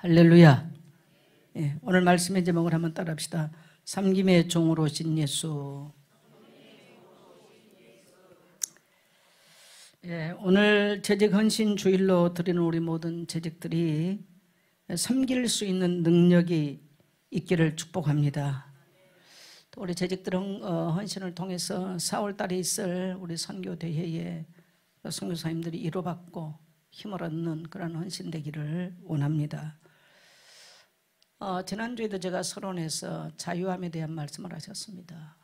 할렐루야. 예, 오늘 말씀의 제목을 한번 따라합시다. 삼김의 종으로 오신 예수. 예, 오늘 재직 헌신 주일로 드리는 우리 모든 재직들이 섬길 수 있는 능력이 있기를 축복합니다. 또 우리 재직들은 헌신을 통해서 4월달에 있을 우리 선교대회에 선교사님들이 위로받고 힘을 얻는 그런 헌신 되기를 원합니다. 지난주에도 제가 서론에서 자유함에 대한 말씀을 하셨습니다.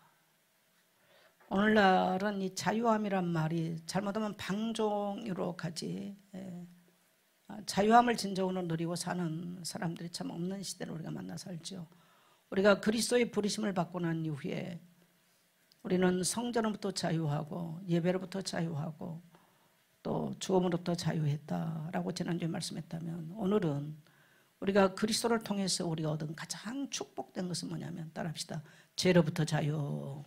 오늘날은 이 자유함이란 말이 잘못하면 방종으로 가지, 자유함을 진정으로 누리고 사는 사람들이 참 없는 시대를 우리가 만나 살죠. 우리가 그리스도의 부르심을 받고 난 이후에 우리는 성전으로부터 자유하고 예배로부터 자유하고 또 죽음으로부터 자유했다라고 지난주에 말씀했다면, 오늘은 우리가 그리스도를 통해서 우리가 얻은 가장 축복된 것은 뭐냐면, 따라합시다. 죄로부터 자유.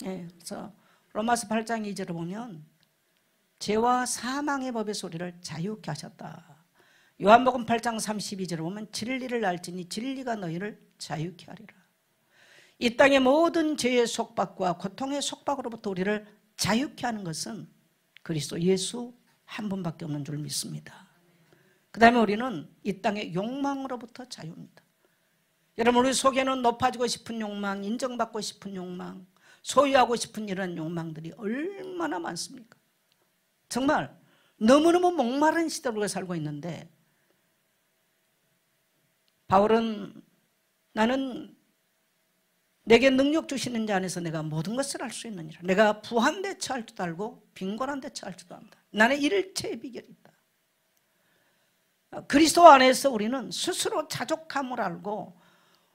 예, 그래서 로마서 8장 2절을 보면 죄와 사망의 법에서 우리를 자유케 하셨다. 요한복음 8장 32절을 보면 진리를 알지니 진리가 너희를 자유케 하리라. 이 땅의 모든 죄의 속박과 고통의 속박으로부터 우리를 자유케 하는 것은 그리스도 예수 한 분밖에 없는 줄 믿습니다. 그 다음에 우리는 이 땅의 욕망으로부터 자유입니다. 여러분, 우리 속에는 높아지고 싶은 욕망, 인정받고 싶은 욕망, 소유하고 싶은 이런 욕망들이 얼마나 많습니까? 정말 너무너무 목마른 시대로 우리가 살고 있는데, 바울은 나는 내게 능력 주시는 자 안에서 내가 모든 것을 할 수 있느니라. 내가 부한 데 처할 줄 알고 빈곤한 데 처할 줄도 안다. 나는 일체의 비결이 있다. 그리스도 안에서 우리는 스스로 자족함을 알고,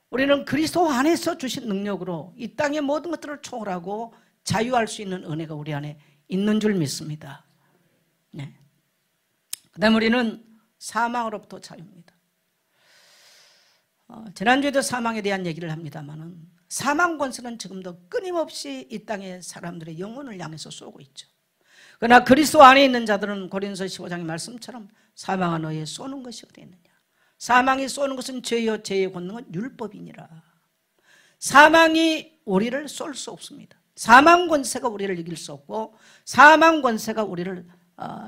우리는 그리스도 안에서 주신 능력으로 이 땅의 모든 것들을 초월하고 자유할 수 있는 은혜가 우리 안에 있는 줄 믿습니다. 네. 그 다음에 우리는 사망으로부터 자유입니다. 지난주에도 사망에 대한 얘기를 합니다만, 사망 권세는 지금도 끊임없이 이 땅의 사람들의 영혼을 향해서 쏘고 있죠. 그러나 그리스도 안에 있는 자들은 고린도서 15장의 말씀처럼 사망아 너희에 쏘는 것이 어디 있느냐. 사망이 쏘는 것은 죄요 죄의 권능은 율법이니라. 사망이 우리를 쏠 수 없습니다. 사망 권세가 우리를 이길 수 없고 사망 권세가 우리를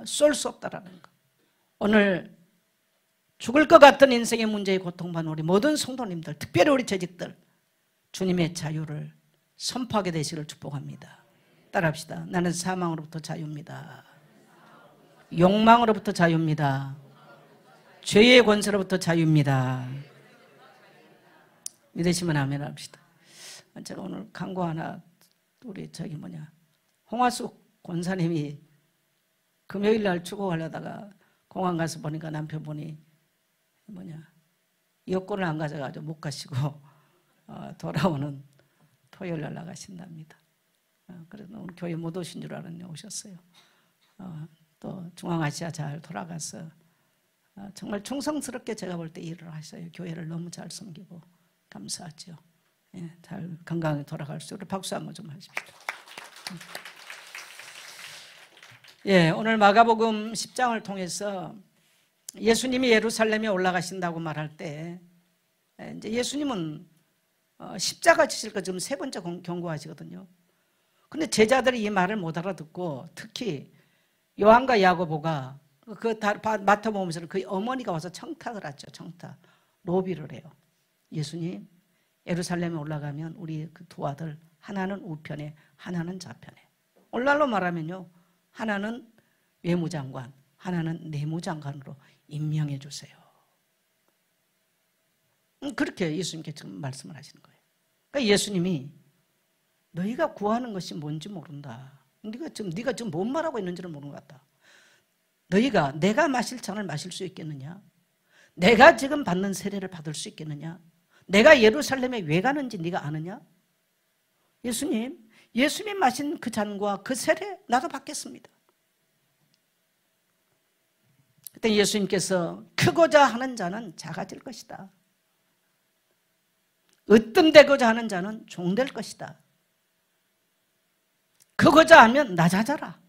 쏠 수 없다라는 것. 오늘 죽을 것 같은 인생의 문제에 고통받는 우리 모든 성도님들, 특별히 우리 재직들, 주님의 자유를 선포하게 되시기를 축복합니다. 따라합시다. 나는 사망으로부터 자유입니다. 욕망으로부터 자유입니다. 죄의 권세로부터 자유입니다. 믿으시면 아멘 합시다. 제가 오늘 광고 하나, 우리 홍화숙 권사님이 금요일 날 출국하려다가 공항 가서 보니까 남편분이 여권을 안 가져가지고 못 가시고 돌아오는 토요일 날 나가신답니다. 그래서 오늘 교회 못 오신 줄 알았는데 오셨어요. 또 중앙아시아 잘 돌아가서 정말 충성스럽게 제가 볼 때 일을 하셔요. 교회를 너무 잘 섬기고 감사하죠. 예, 잘 건강하게 돌아갈 수 있도록 박수 한번 좀 하십시오. 예, 오늘 마가복음 10장을 통해서 예수님이 예루살렘에 올라가신다고 말할 때, 이제 예수님은 십자가 지실 거 지금 3번째 경고하시거든요. 근데 제자들이 이 말을 못 알아듣고, 특히 요한과 야고보가 그 맡아보면서 그 어머니가 와서 청탁을 하죠. 청탁, 로비를 해요. 예수님, 예루살렘에 올라가면 우리 그 두 아들 하나는 우편에 하나는 좌편에. 오늘날로 말하면요, 하나는 외무장관, 하나는 내무장관으로 임명해 주세요. 그렇게 예수님께 지금 말씀을 하시는 거예요. 그러니까 예수님이 너희가 구하는 것이 뭔지 모른다. 네가 지금 뭔 말하고 있는지를 모르는 것 같다. 너희가 내가 마실 잔을 마실 수 있겠느냐? 내가 지금 받는 세례를 받을 수 있겠느냐? 내가 예루살렘에 왜 가는지 네가 아느냐? 예수님 마신 그 잔과 그 세례 나도 받겠습니다. 그때 예수님께서 크고자 하는 자는 작아질 것이다. 으뜸되고자 하는 자는 종될 것이다. 크고자 하면 낮아져라.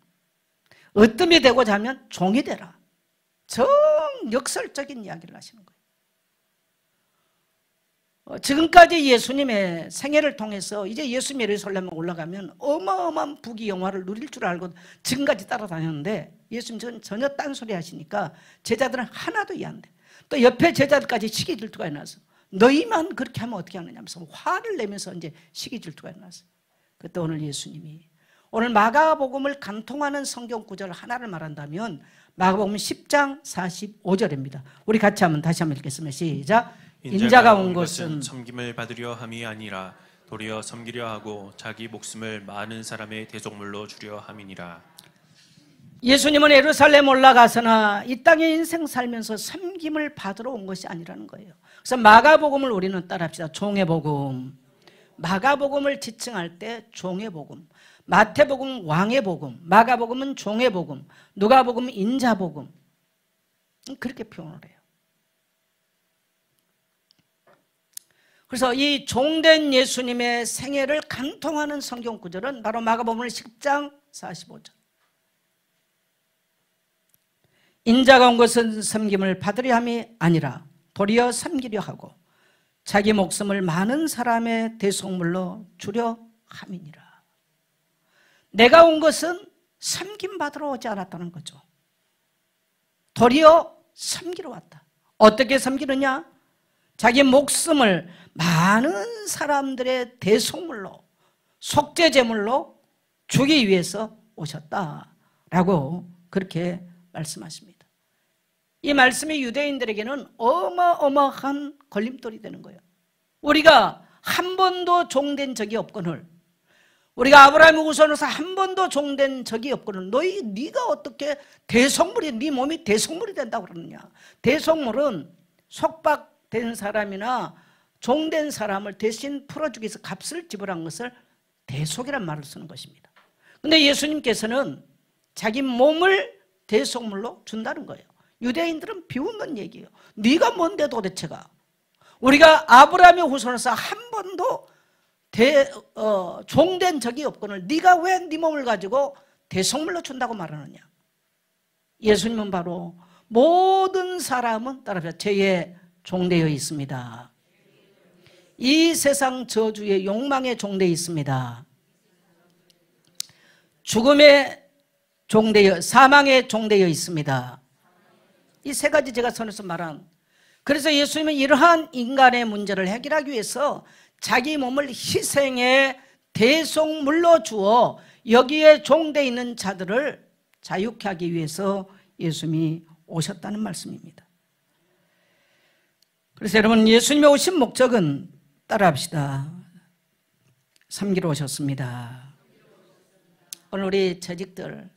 으뜸이 되고자 하면 종이 되라. 역설적인 이야기를 하시는 거예요. 지금까지 예수님의 생애를 통해서 이제 예수님이 예루살렘에 올라가면 어마어마한 부귀영화를 누릴 줄 알고 지금까지 따라다녔는데 예수님은 전혀 딴소리 하시니까 제자들은 하나도 이해 안 돼. 또 옆에 제자들까지 시기 질투가 일어나서 너희만 그렇게 하면 어떻게 하느냐면서 화를 내면서 이제 시기 질투가 일어났어요. 그때 오늘 예수님이 오늘 마가복음을 간통하는 성경 구절 하나를 말한다면 마가복음 10장 45절입니다. 우리 같이 한번 다시 한번 읽겠습니다. 시작. 인자가 온 것은 섬김을 받으려 함이 아니라 도리어 섬기려 하고 자기 목숨을 많은 사람의 대속물로 주려 함이니라. 예수님은 예루살렘 올라가서나 이 땅에 인생 살면서 섬김을 받으러 온 것이 아니라는 거예요. 그래서 마가복음을 우리는 따라합시다. 종의 복음. 마가복음을 지칭할 때 종의 복음, 마태복음 왕의 복음, 마가복음은 종의 복음, 누가복음은 인자 복음, 그렇게 표현을 해요. 그래서 이 종된 예수님의 생애를 간통하는 성경 구절은 바로 마가복음 10장 45절. 인자가 온 것은 섬김을 받으려 함이 아니라 도리어 섬기려 하고 자기 목숨을 많은 사람의 대속물로 주려 함이니라. 내가 온 것은 섬김 받으러 오지 않았다는 거죠. 도리어 섬기러 왔다. 어떻게 섬기느냐? 자기 목숨을 많은 사람들의 대속물로, 속죄제물로 주기 위해서 오셨다라고 그렇게 말씀하십니다. 이 말씀이 유대인들에게는 어마어마한 걸림돌이 되는 거예요. 우리가 한 번도 종된 적이 없거늘, 우리가 아브라함의 후손으로서 한 번도 종된 적이 없거늘 네가 어떻게 대속물이, 네 몸이 대속물이 된다고 그러느냐. 대속물은 속박된 사람이나 종된 사람을 대신 풀어주기 위해서 값을 지불한 것을 대속이란 말을 쓰는 것입니다. 그런데 예수님께서는 자기 몸을 대속물로 준다는 거예요. 유대인들은 비웃는 얘기예요. 네가 뭔데 도대체가. 우리가 아브라함의 후손으로서 한 번도 종된 적이 없거늘 네가 왜 네 몸을 가지고 대속물로 준다고 말하느냐. 예수님은 바로 모든 사람은 따라서 죄에 종되어 있습니다. 이 세상 저주의 욕망에 종되어 있습니다. 죽음에 종되어, 사망에 종되어 있습니다. 이 세 가지 제가 선에서 말한, 그래서 예수님은 이러한 인간의 문제를 해결하기 위해서 자기 몸을 희생의 대속물로 주어 여기에 종되어 있는 자들을 자유케 하기 위해서 예수님이 오셨다는 말씀입니다. 그래서 여러분, 예수님이 오신 목적은 따라합시다. 섬기러 오셨습니다. 오늘 우리 재직들,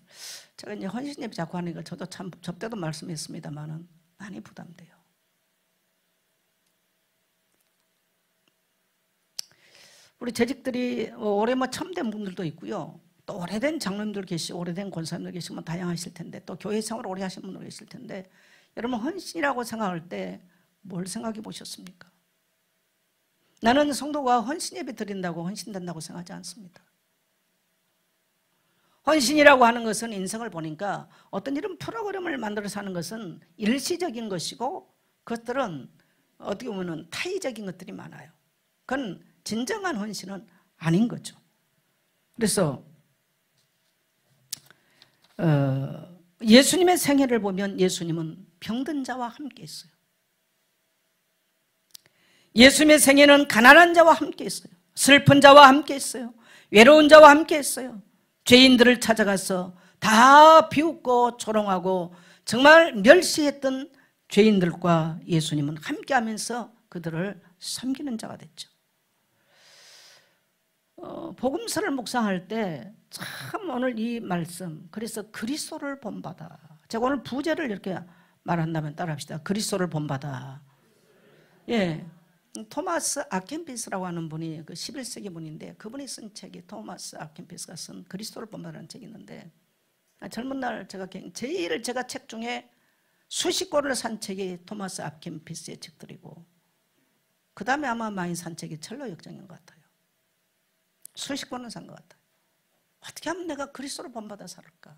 제가 이제 헌신예배 자꾸 하니까 저도 참 접대도 말씀했습니다만은 많이 부담돼요. 우리 재직들이 오래 참된 분들도 있고요. 또 오래된 장로님들 계시고 오래된 권사님들 계시면 다양하실 텐데, 또 교회 생활을 오래 하신 분들 계실 텐데, 여러분 헌신이라고 생각할 때 뭘 생각해 보셨습니까? 나는 성도가 헌신 예배 드린다고 헌신된다고 생각하지 않습니다. 헌신이라고 하는 것은 인생을 보니까 어떤 이런 프로그램을 만들어서 하는 것은 일시적인 것이고, 그것들은 어떻게 보면 타의적인 것들이 많아요. 그건 진정한 헌신은 아닌 거죠. 그래서 예수님의 생애를 보면 예수님은 병든 자와 함께 있어요. 예수님의 생애는 가난한 자와 함께 있어요. 슬픈 자와 함께 있어요. 외로운 자와 함께 있어요. 죄인들을 찾아가서 다 비웃고 조롱하고 정말 멸시했던 죄인들과 예수님은 함께하면서 그들을 섬기는 자가 됐죠. 복음서를 묵상할 때 참 오늘 이 말씀, 그래서 그리스도를 본받아. 제가 오늘 부제를 이렇게 말한다면 따라합시다. 그리스도를 본받아. 예, 토마스 아켄피스라고 하는 분이 그 11세기 분인데, 그분이 쓴 책이, 토마스 아켄피스가 쓴 그리스도를 본받아라는 책이 있는데, 젊은 날 제가 책 중에 수십 권을 산 책이 토마스 아켄피스의 책들이고, 그 다음에 아마 많이 산 책이 첼로 역정인 것 같아요. 수십 권을 산 것 같아요. 어떻게 하면 내가 그리스도를 본받아 살을까?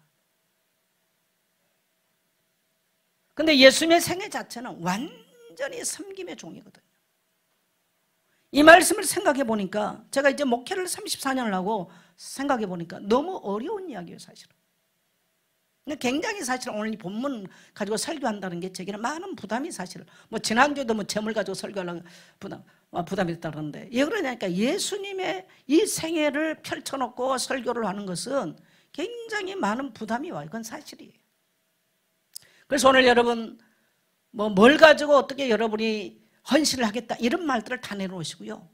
근데 예수님의 생애 자체는 완전히 섬김의 종이거든요. 이 말씀을 생각해 보니까 제가 이제 목회를 34년을 하고 생각해 보니까 너무 어려운 이야기예요, 사실은. 굉장히 사실 오늘 이 본문 가지고 설교한다는 게 제게는 많은 부담이 사실, 뭐 지난주에도 뭐 재물 가지고 설교하려는 부담이 됐다는데, 왜 그러냐니까 예수님의 이 생애를 펼쳐놓고 설교를 하는 것은 굉장히 많은 부담이 와요. 그건 사실이에요. 그래서 오늘 여러분 뭘 가지고 어떻게 여러분이 헌신을 하겠다 이런 말들을 다 내놓으시고요.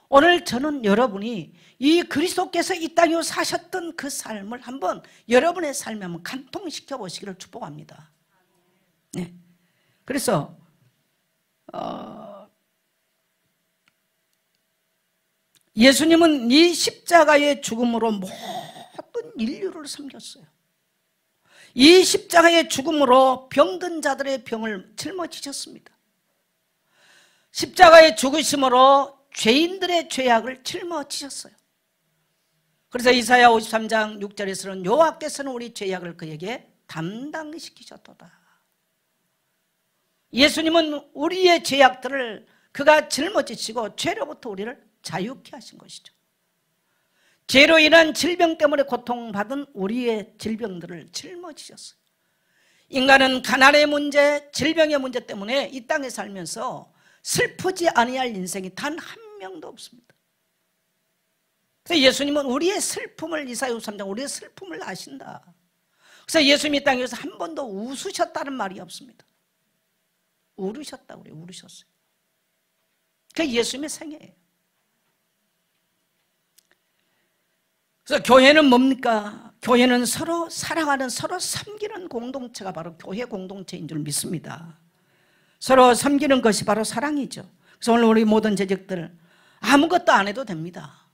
오늘 저는 여러분이 이 그리스도께서 이 땅에 사셨던 그 삶을 한번 여러분의 삶에 한번 간통시켜 보시기를 축복합니다. 네. 그래서 예수님은 이 십자가의 죽음으로 모든 인류를 섬겼어요. 이 십자가의 죽음으로 병든 자들의 병을 짊어지셨습니다. 십자가의 죽으심으로 죄인들의 죄악을 짊어지셨어요. 그래서 이사야 53장 6절에서는 여호와께서는 우리 죄악을 그에게 담당시키셨도다. 예수님은 우리의 죄악들을 그가 짊어지시고 죄로부터 우리를 자유케 하신 것이죠. 죄로 인한 질병 때문에 고통받은 우리의 질병들을 짊어지셨어요. 인간은 가난의 문제, 질병의 문제 때문에 이 땅에 살면서 슬프지 아니할 인생이 단 한 명도 없습니다. 그래서 예수님은 우리의 슬픔을, 이사야 53장 우리의 슬픔을 아신다. 그래서 예수님이 이 땅에서 한 번도 웃으셨다는 말이 없습니다. 울으셨다고 그래요. 울으셨어요. 그게 예수님의 생애예요. 그래서 교회는 뭡니까? 교회는 서로 사랑하는, 서로 섬기는 공동체가 바로 교회 공동체인 줄 믿습니다. 서로 섬기는 것이 바로 사랑이죠. 그래서 오늘 우리 모든 재직들 아무것도 안 해도 됩니다.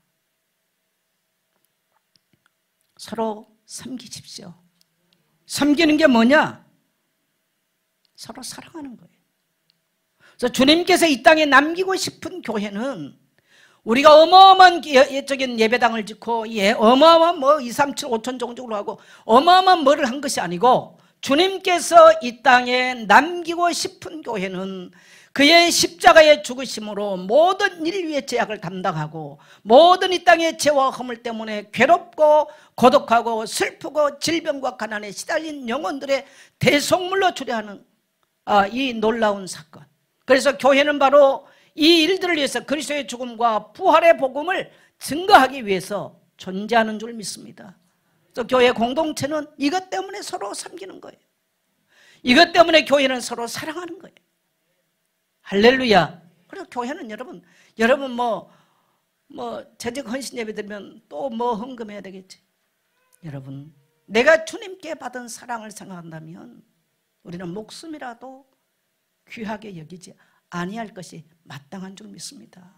서로 섬기십시오. 섬기는 게 뭐냐? 서로 사랑하는 거예요. 그래서 주님께서 이 땅에 남기고 싶은 교회는 우리가 어마어마한 예적인 예배당을 짓고 어마어마한 2, 3, 7, 5천 종족으로 하고 어마어마한 뭐를 한 것이 아니고, 주님께서 이 땅에 남기고 싶은 교회는 그의 십자가의 죽으심으로 모든 인류의 죄악을 담당하고 모든 이 땅의 죄와 허물 때문에 괴롭고 고독하고 슬프고 질병과 가난에 시달린 영혼들의 대속물로 주례하는 이 놀라운 사건. 그래서 교회는 바로 이 일들을 위해서 그리스도의 죽음과 부활의 복음을 증거하기 위해서 존재하는 줄 믿습니다. 그래서 교회 공동체는 이것 때문에 서로 섬기는 거예요. 이것 때문에 교회는 서로 사랑하는 거예요. 할렐루야. 그래서 교회는 여러분 재직 헌신 예배 드리면 또 뭐 헌금해야 되겠지. 여러분, 내가 주님께 받은 사랑을 생각한다면 우리는 목숨이라도 귀하게 여기지 아니할 것이 마땅한 줄 믿습니다.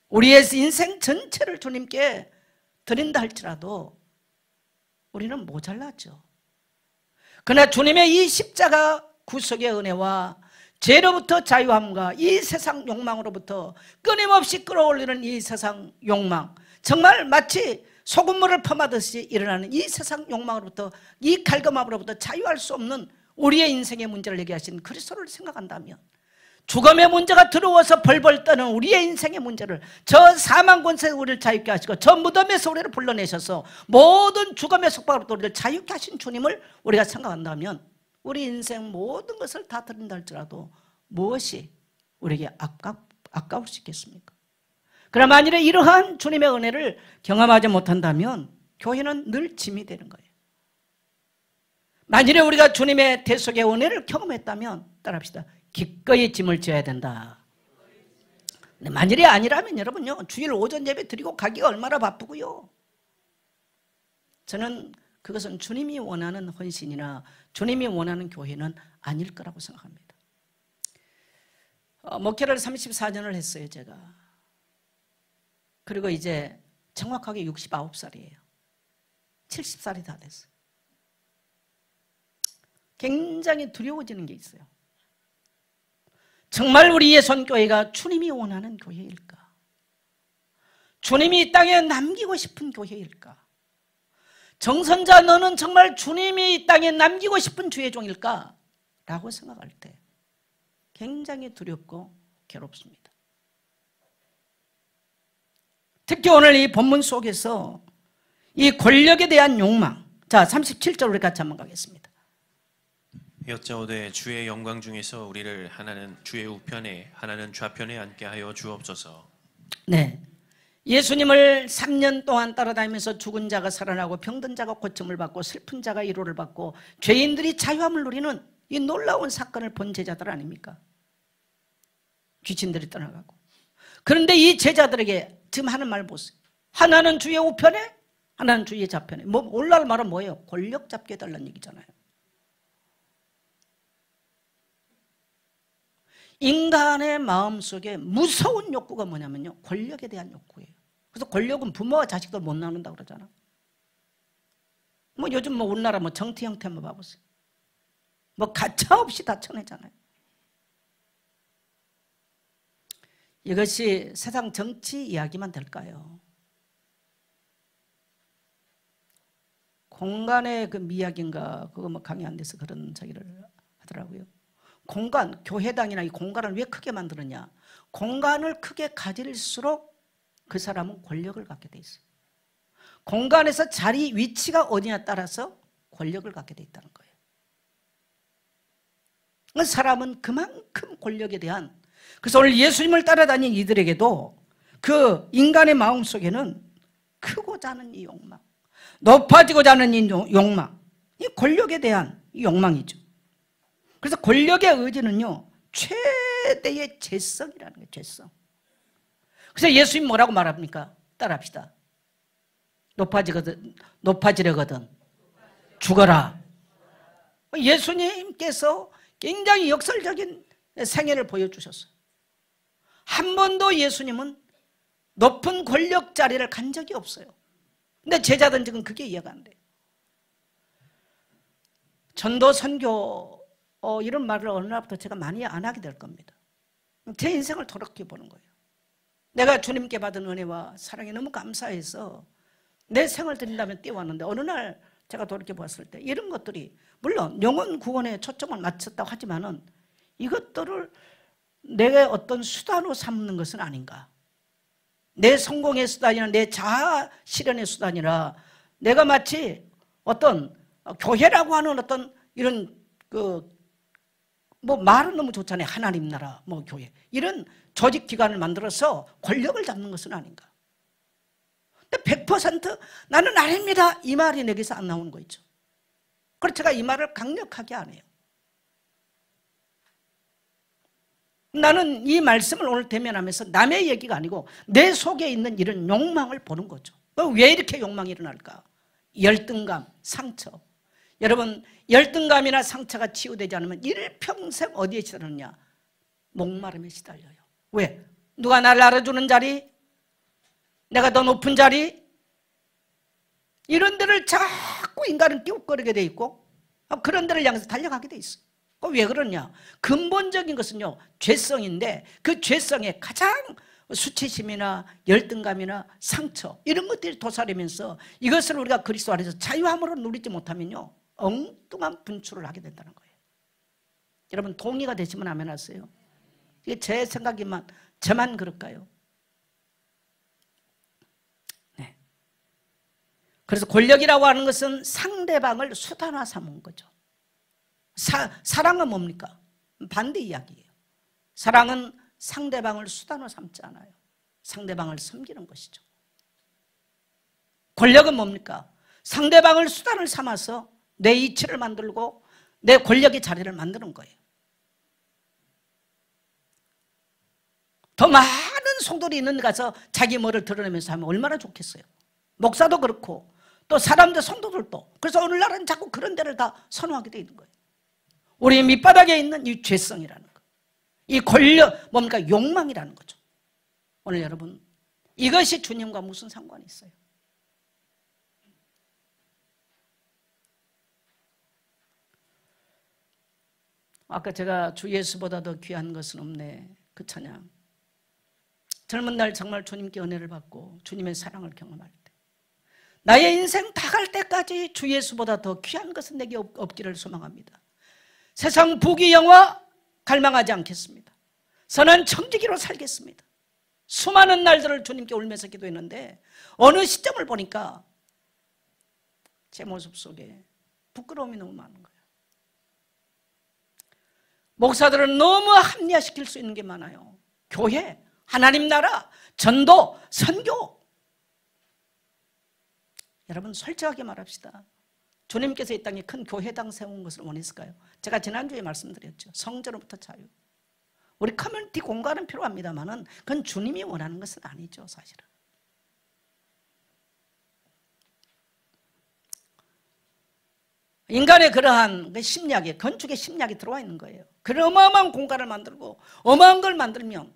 우리의 인생 전체를 주님께 드린다 할지라도 우리는 모자라죠. 그러나 주님의 이 십자가 구속의 은혜와 죄로부터 자유함과 이 세상 욕망으로부터 끊임없이 끌어올리는 이 세상 욕망, 정말 마치 소금물을 펌하듯이 일어나는 이 세상 욕망으로부터, 이 갈급함으로부터 자유할 수 없는 우리의 인생의 문제를 얘기하신 그리스도를 생각한다면, 죽음의 문제가 들어와서 벌벌 떠는 우리의 인생의 문제를, 저 사망 권세에서 우리를 자유케 하시고 저 무덤에서 우리를 불러내셔서 모든 죽음의 속박으로부터 우리를 자유케 하신 주님을 우리가 생각한다면 우리 인생 모든 것을 다 드린다 할지라도 무엇이 우리에게 아까울 수 있겠습니까? 그러나 만일에 이러한 주님의 은혜를 경험하지 못한다면 교회는 늘 짐이 되는 거예요. 만일에 우리가 주님의 대속의 은혜를 경험했다면 따라합시다. 기꺼이 짐을 져야 된다. 근데 만일이 아니라면 여러분요, 주일 오전 예배 드리고 가기가 얼마나 바쁘고요. 저는 그것은 주님이 원하는 헌신이나 주님이 원하는 교회는 아닐 거라고 생각합니다. 목회를 34년을 했어요, 제가. 그리고 이제 정확하게 69살이에요. 70살이 다 됐어요. 굉장히 두려워지는 게 있어요. 정말 우리의 손교회가 주님이 원하는 교회일까? 주님이 이 땅에 남기고 싶은 교회일까? 정선자, 너는 정말 주님이 이 땅에 남기고 싶은 주의 종일까? 라고 생각할 때 굉장히 두렵고 괴롭습니다. 특히 오늘 이 본문 속에서 이 권력에 대한 욕망. 자, 37절 우리 같이 한번 가겠습니다. 여짜오되 주의 영광 중에서 우리를 하나는 주의 우편에 하나는 좌편에 앉게 하여 주옵소서. 네, 예수님을 3년 동안 따라다니면서 죽은 자가 살아나고 병든 자가 고침을 받고 슬픈 자가 위로를 받고 죄인들이 자유함을 누리는 이 놀라운 사건을 본 제자들 아닙니까? 귀신들이 떠나가고. 그런데 이 제자들에게 지금 하는 말 보세요. 하나는 주의 우편에 하나는 주의 좌편에. 뭐 올라올 말은 뭐예요? 권력 잡게 해달라는 얘기잖아요. 인간의 마음속에 무서운 욕구가 뭐냐면요, 권력에 대한 욕구예요. 그래서 권력은 부모와 자식들 못 나눈다고 그러잖아. 뭐 요즘 뭐 우리나라 뭐 정치 형태 한번 봐보세요. 뭐 가차없이 다 쳐내잖아요. 이것이 세상 정치 이야기만 될까요? 공간의 그 미학인가 그거 뭐 강의 안 돼서 그런 자기를 하더라고요. 공간, 교회당이나 이 공간을 왜 크게 만드느냐? 공간을 크게 가질수록 그 사람은 권력을 갖게 돼 있어요. 공간에서 자리, 위치가 어디냐에 따라서 권력을 갖게 돼 있다는 거예요. 그 사람은 그만큼 권력에 대한, 그래서 오늘 예수님을 따라다닌 이들에게도 그 인간의 마음속에는 크고자 하는 이 욕망, 높아지고자 하는 이 욕망, 이 권력에 대한 이 욕망이죠. 그래서 권력의 의지는요, 최대의 죄성이라는 거예요. 죄성. 그래서 예수님 뭐라고 말합니까? 따라합시다. 높아지려거든 죽어라. 예수님께서 굉장히 역설적인 생애를 보여주셨어요. 한 번도 예수님은 높은 권력 자리를 간 적이 없어요. 근데 제자들은 지금 그게 이해가 안 돼요. 전도, 선교 이런 말을 어느 날부터 제가 많이 안 하게 될 겁니다. 제 인생을 돌이켜보는 거예요. 내가 주님께 받은 은혜와 사랑에 너무 감사해서 내 생을 드린다면 뛰어왔는데 어느 날 제가 돌이켜봤을 때 이런 것들이 물론 영혼 구원에 초점을 맞췄다고 하지만은 이것들을 내가 어떤 수단으로 삼는 것은 아닌가. 내 성공의 수단이나 내 자아 실현의 수단이라 내가 마치 어떤 교회라고 하는 어떤 이런 뭐 말은 너무 좋잖아요. 하나님 나라, 뭐 교회 이런 조직 기관을 만들어서 권력을 잡는 것은 아닌가. 근데 100% 나는 아닙니다. 이 말이 내게서 안 나오는 거 있죠. 그래서 제가 이 말을 강력하게 안 해요. 나는 이 말씀을 오늘 대면하면서 남의 얘기가 아니고 내 속에 있는 이런 욕망을 보는 거죠. 왜 이렇게 욕망이 일어날까? 열등감, 상처. 여러분, 열등감이나 상처가 치유되지 않으면 일평생 어디에 시달리느냐? 목마름에 시달려요. 왜? 누가 나를 알아주는 자리? 내가 더 높은 자리? 이런 데를 자꾸 인간은 띄웃거리게 돼 있고 그런 데를 향해서 달려가게 돼 있어요. 왜 그러냐? 근본적인 것은요, 죄성인데 그 죄성에 가장 수치심이나 열등감이나 상처 이런 것들이 도사리면서 이것을 우리가 그리스도 안에서 자유함으로 누리지 못하면요, 엉뚱한 분출을 하게 된다는 거예요. 여러분 동의가 되시면 아멘 하세요. 이게 제 생각이만 저만 그럴까요? 네. 그래서 권력이라고 하는 것은 상대방을 수단화 삼은 거죠. 사랑은 뭡니까? 반대 이야기예요. 사랑은 상대방을 수단으로 삼지 않아요. 상대방을 섬기는 것이죠. 권력은 뭡니까? 상대방을 수단을 삼아서 내 이치를 만들고 내 권력의 자리를 만드는 거예요. 더 많은 성도들이 있는 데 가서 자기 뭐를 드러내면서 하면 얼마나 좋겠어요. 목사도 그렇고 또 사람들 성도들도. 그래서 오늘날은 자꾸 그런 데를 다 선호하게 돼 있는 거예요. 우리 밑바닥에 있는 이 죄성이라는 거, 이 권력, 뭡니까? 욕망이라는 거죠. 오늘 여러분, 이것이 주님과 무슨 상관이 있어요? 아까 제가 주 예수보다 더 귀한 것은 없네, 그 찬양. 젊은 날 정말 주님께 은혜를 받고 주님의 사랑을 경험할 때, 나의 인생 다 갈 때까지 주 예수보다 더 귀한 것은 내게 없기를 소망합니다. 세상 부귀 영화 갈망하지 않겠습니다. 선한 청지기로 살겠습니다. 수많은 날들을 주님께 울면서 기도했는데 어느 시점을 보니까 제 모습 속에 부끄러움이 너무 많은 거예요. 목사들은 너무 합리화시킬 수 있는 게 많아요. 교회, 하나님 나라, 전도, 선교. 여러분 솔직하게 말합시다. 주님께서 이 땅에 큰 교회당 세운 것을 원했을까요? 제가 지난주에 말씀드렸죠. 성전으로부터 자유. 우리 커뮤니티 공간은 필요합니다만 그건 주님이 원하는 것은 아니죠, 사실은. 인간의 그러한 심리학에, 건축의 심리학이 들어와 있는 거예요. 그런 어마어마한 공간을 만들고 어마어마한 걸 만들면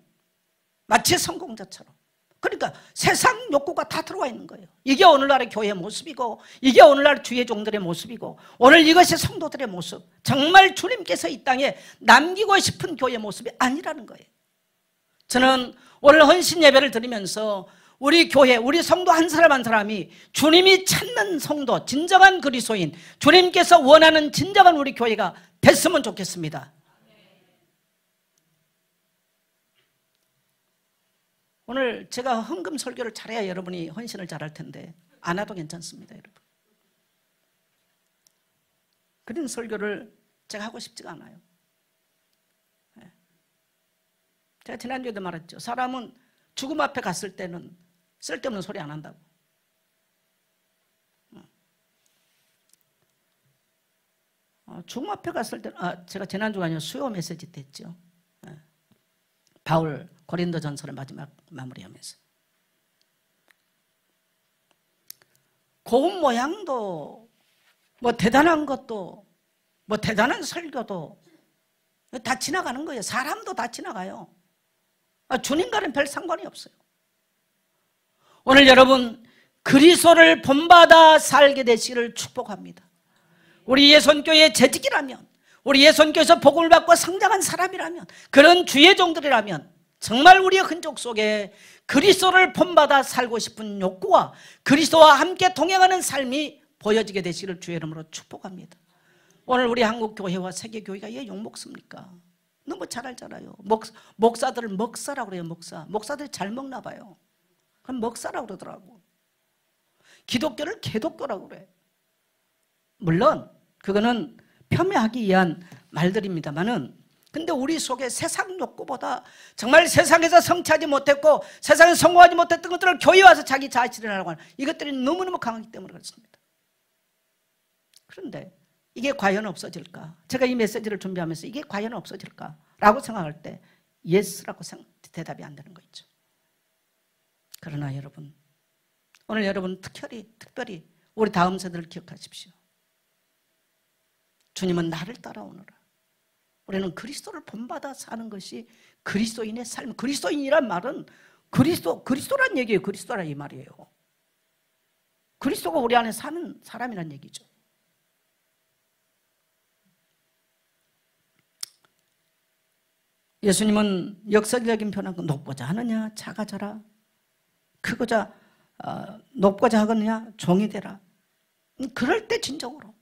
마치 성공자처럼. 그러니까 세상 욕구가 다 들어와 있는 거예요. 이게 오늘날의 교회의 모습이고 이게 오늘날 주의 종들의 모습이고 오늘 이것이 성도들의 모습. 정말 주님께서 이 땅에 남기고 싶은 교회의 모습이 아니라는 거예요. 저는 오늘 헌신 예배를 드리면서 우리 교회, 우리 성도 한 사람 한 사람이 주님이 찾는 성도, 진정한 그리스도인, 주님께서 원하는 진정한 우리 교회가 됐으면 좋겠습니다. 오늘 제가 헌금 설교를 잘해야 여러분이 헌신을 잘할 텐데 안 해도 괜찮습니다, 여러분. 그런 설교를 제가 하고 싶지가 않아요. 제가 지난주에도 말했죠. 사람은 죽음 앞에 갔을 때는 쓸데없는 소리 안 한다고. 죽음 앞에 갔을 때, 제가 지난주가 아니라 수요 메시지 때 했죠. 바울 고린도전서를 마지막 마무리하면서 고운 모양도 뭐 대단한 것도 뭐 대단한 설교도 다 지나가는 거예요. 사람도 다 지나가요. 주님과는 별 상관이 없어요. 오늘 여러분 그리스도를 본받아 살게 되시기를 축복합니다. 우리 예선교회의 재직이라면, 우리 예선교회에서 복음을 받고 성장한 사람이라면, 그런 주의 종들이라면 정말 우리의 흔적 속에 그리스도를 본받아 살고 싶은 욕구와 그리스도와 함께 동행하는 삶이 보여지게 되시기를 주의 이름으로 축복합니다. 오늘 우리 한국교회와 세계교회가 이게 욕먹습니까? 너무 잘 알잖아요. 목사들을 먹사라고 그래요. 목사들이 잘 먹나 봐요. 그럼 먹사라고 그러더라고. 기독교를 개독교라고 그래. 물론 그거는 폄훼하기 위한 말들입니다만은, 근데 우리 속에 세상 욕구보다 정말 세상에서 성취하지 못했고 세상에서 성공하지 못했던 것들을 교회에 와서 자기 자아실현을 하려고 하는 이것들이 너무너무 강하기 때문에 그렇습니다. 그런데 이게 과연 없어질까? 제가 이 메시지를 준비하면서 이게 과연 없어질까? 라고 생각할 때 예스라고 대답이 안 되는 거 있죠. 그러나 여러분, 오늘 여러분 특별히 우리 다음 세대를 기억하십시오. 주님은 나를 따라오너라. 우리는 그리스도를 본받아 사는 것이 그리스도인의 삶. 그리스도인이란 말은 그리스도란 얘기예요. 그리스도란 이 말이에요. 그리스도가 우리 안에 사는 사람이란 얘기죠. 예수님은 역사적인 변화가 높고자 하느냐 작아져라, 크고자 높고자 하느냐 종이 되라. 그럴 때 진정으로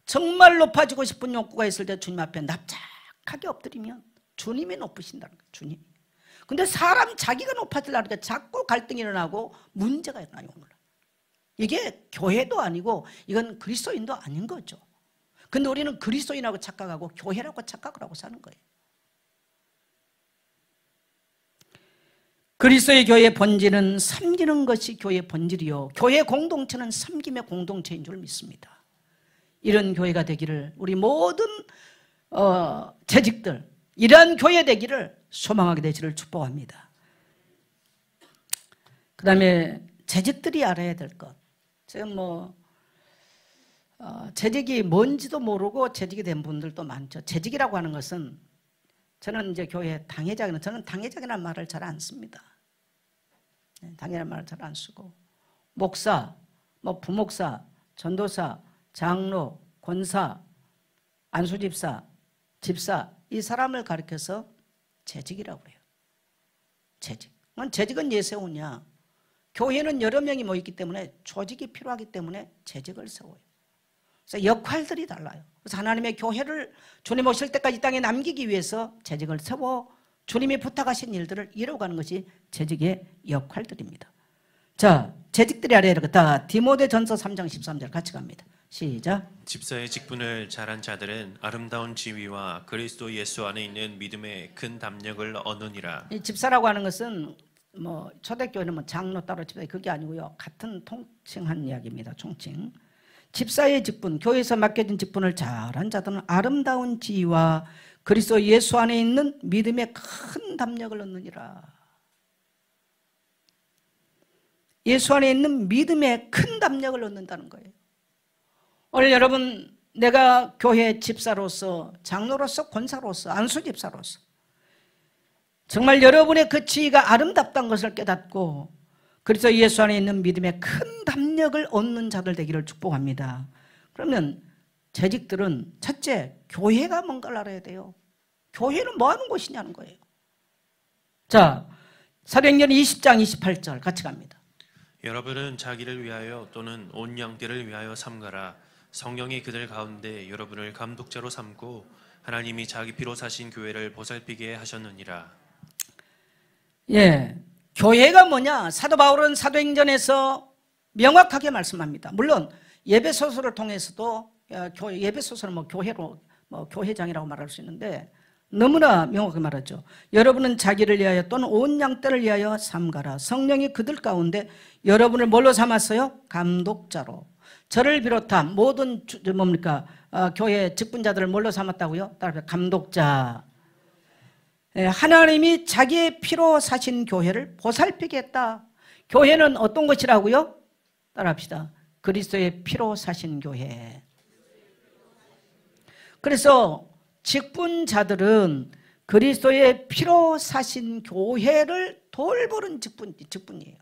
정말 높아지고 싶은 욕구가 있을 때 주님 앞에 납작하게 엎드리면 주님이 높으신다는 거예요. 주님이. 근데 사람 자기가 높아지려니까 자꾸 갈등이 일어나고 문제가 일어나요. 오늘 이게 교회도 아니고 이건 그리스도인도 아닌 거죠. 근데 우리는 그리스도인하고 착각하고 교회라고 착각을 하고 사는 거예요. 그리스도의 교회의 본질은 섬기는 것이 교회의 본질이요, 교회 공동체는 섬김의 공동체인 줄 믿습니다. 이런 교회가 되기를 우리 모든 재직들 이러한 교회 되기를 소망하게 되시를 축복합니다. 그 다음에 재직들이 알아야 될 것. 제가 재직이 뭔지도 모르고 재직이 된 분들도 많죠. 재직이라고 하는 것은, 저는 이제 교회 당회장은, 저는 당회장이라는 말을 잘 안 씁니다. 당회라는 말을 잘 안 쓰고, 목사, 부목사, 전도사, 장로, 권사, 안수집사, 집사, 이 사람을 가리켜서 재직이라고 해요. 재직은 왜 세우냐? 교회는 여러 명이 모이기 때문에 조직이 필요하기 때문에 재직을 세워요. 그래서 역할들이 달라요. 그래서 하나님의 교회를 주님 오실 때까지 이 땅에 남기기 위해서 재직을 세워 주님이 부탁하신 일들을 이루어가는 것이 재직의 역할들입니다. 자, 재직들이 아래 이렇다. 디모데전서 3장 13절 같이 갑니다. 시작. 집사의 직분을 잘한 자들은 아름다운 지위와 그리스도 예수 안에 있는 믿음의 큰 담력을 얻느니라. 이 집사라고 하는 것은 뭐 초대교회는 뭐 장로 따로 집사 그게 아니고요. 같은 통칭한 이야기입니다. 총칭. 집사의 직분, 교회에서 맡겨진 직분을 잘한 자들은 아름다운 지위와 그리스도 예수 안에 있는 믿음의 큰 담력을 얻느니라. 예수 안에 있는 믿음의 큰 담력을 얻는다는 거예요. 오늘 여러분, 내가 교회 집사로서, 장로로서, 권사로서, 안수집사로서 정말 여러분의 그 지위가 아름답다는 것을 깨닫고 그래서 예수 안에 있는 믿음의 큰 담력을 얻는 자들 되기를 축복합니다. 그러면 재직들은 첫째, 교회가 뭔가를 알아야 돼요. 교회는 뭐 하는 곳이냐는 거예요. 자, 사도행전 20장 28절 같이 갑니다. 여러분은 자기를 위하여 또는 온 양떼를 위하여 삼가라. 성령이 그들 가운데 여러분을 감독자로 삼고 하나님이 자기 피로 사신 교회를 보살피게 하셨느니라. 예, 교회가 뭐냐? 사도 바울은 사도행전에서 명확하게 말씀합니다. 물론 예배소서를 통해서도 예배소서는 뭐 교회로 뭐 교회장이라고 말할 수 있는데 너무나 명확하게 말하죠. 여러분은 자기를 위하여 또는 온 양떼를 위하여 삼가라. 성령이 그들 가운데 여러분을 뭘로 삼았어요? 감독자로. 저를 비롯한 모든 교회 직분자들을 뭘로 삼았다고요? 따라서 감독자. 하나님이 자기의 피로 사신 교회를 보살피게 했다. 교회는 어떤 것이라고요? 따라합시다. 그리스도의 피로 사신 교회. 그래서 직분자들은 그리스도의 피로 사신 교회를 돌보는 직분이에요.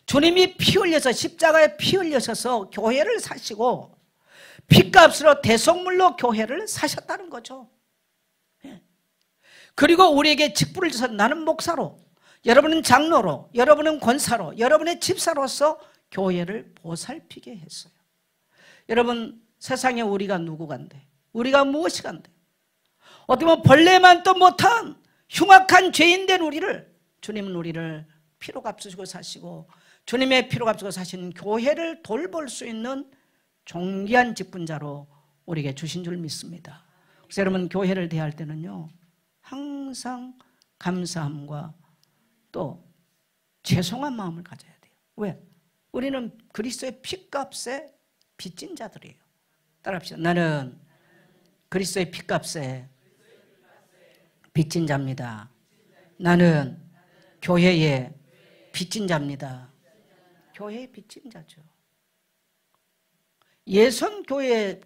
주님이 피 흘려서 십자가에 피 흘려셔서 교회를 사시고 피값으로 대속물로 교회를 사셨다는 거죠. 그리고 우리에게 직분을 주셔서 나는 목사로, 여러분은 장로로, 여러분은 권사로, 여러분의 집사로서 교회를 보살피게 했어요. 여러분, 세상에 우리가 누구간데, 우리가 무엇이 간데, 어떻게 보면 벌레만도 못한 흉악한 죄인된 우리를, 주님은 우리를 피로 값으시고 사시고 주님의 피로 값으시고 사시는 교회를 돌볼 수 있는 존귀한 직분자로 우리에게 주신 줄 믿습니다. 그래서 여러분, 교회를 대할 때는요, 항상 감사함과 또 죄송한 마음을 가져야 돼요. 왜? 우리는 그리스도의 피값에 빚진 자들이에요. 따라합시다. 나는 그리스도의 피값에 빚진 자입니다. 나는 교회에 빚진 자입니다. 교회에 빚진 자죠. 예선교회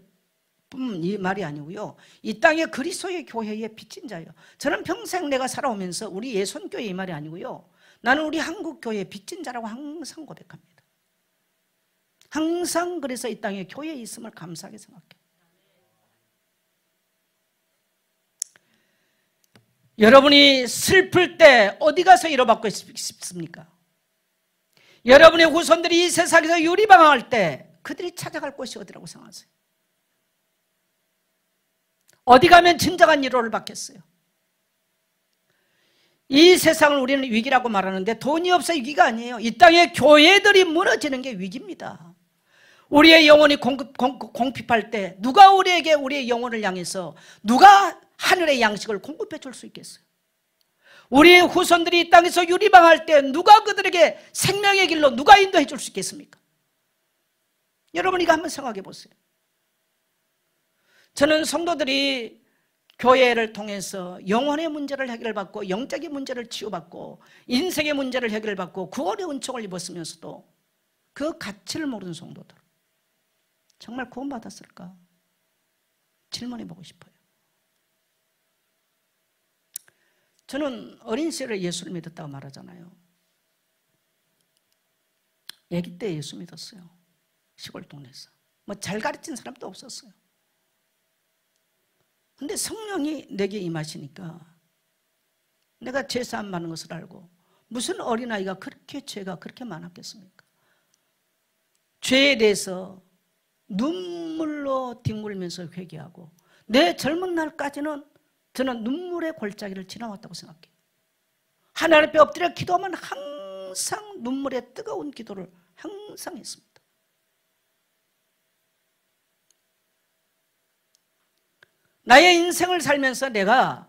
이 말이 아니고요. 이 땅에 그리스도의 교회에 빚진 자예요. 저는 평생 내가 살아오면서 우리 예선교회 이 말이 아니고요. 나는 우리 한국교회에 빚진 자라고 항상 고백합니다. 항상 그래서 이 땅에 교회에 있음을 감사하게 생각해요. 여러분이 슬플 때 어디 가서 위로받고 싶습니까? 여러분의 후손들이 이 세상에서 유리방황할 때 그들이 찾아갈 곳이 어디라고 생각하세요? 어디 가면 진정한 위로를 받겠어요? 이 세상을 우리는 위기라고 말하는데 돈이 없어 위기가 아니에요. 이 땅에 교회들이 무너지는 게 위기입니다. 우리의 영혼이 공핍할 때 누가 우리에게 우리의 영혼을 향해서 누가 하늘의 양식을 공급해 줄 수 있겠어요? 우리의 후손들이 이 땅에서 유리방할 때 누가 그들에게 생명의 길로 누가 인도해 줄 수 있겠습니까? 여러분, 이거 한번 생각해 보세요. 저는 성도들이 교회를 통해서 영혼의 문제를 해결받고 영적인 문제를 치유받고 인생의 문제를 해결받고 구원의 은총을 입었으면서도 그 가치를 모르는 성도들 정말 구원받았을까? 질문해 보고 싶어요. 저는 어린 시절에 예수를 믿었다고 말하잖아요. 아기 때 예수 믿었어요. 시골 동네에서. 뭐 잘 가르친 사람도 없었어요. 근데 성령이 내게 임하시니까 내가 죄사함 많은 것을 알고 무슨 어린아이가 그렇게 죄가 그렇게 많았겠습니까? 죄에 대해서 눈물로 뒹굴면서 회개하고 내 젊은 날까지는 저는 눈물의 골짜기를 지나왔다고 생각해요. 하나님 앞에 엎드려 기도하면 항상 눈물의 뜨거운 기도를 항상 했습니다. 나의 인생을 살면서 내가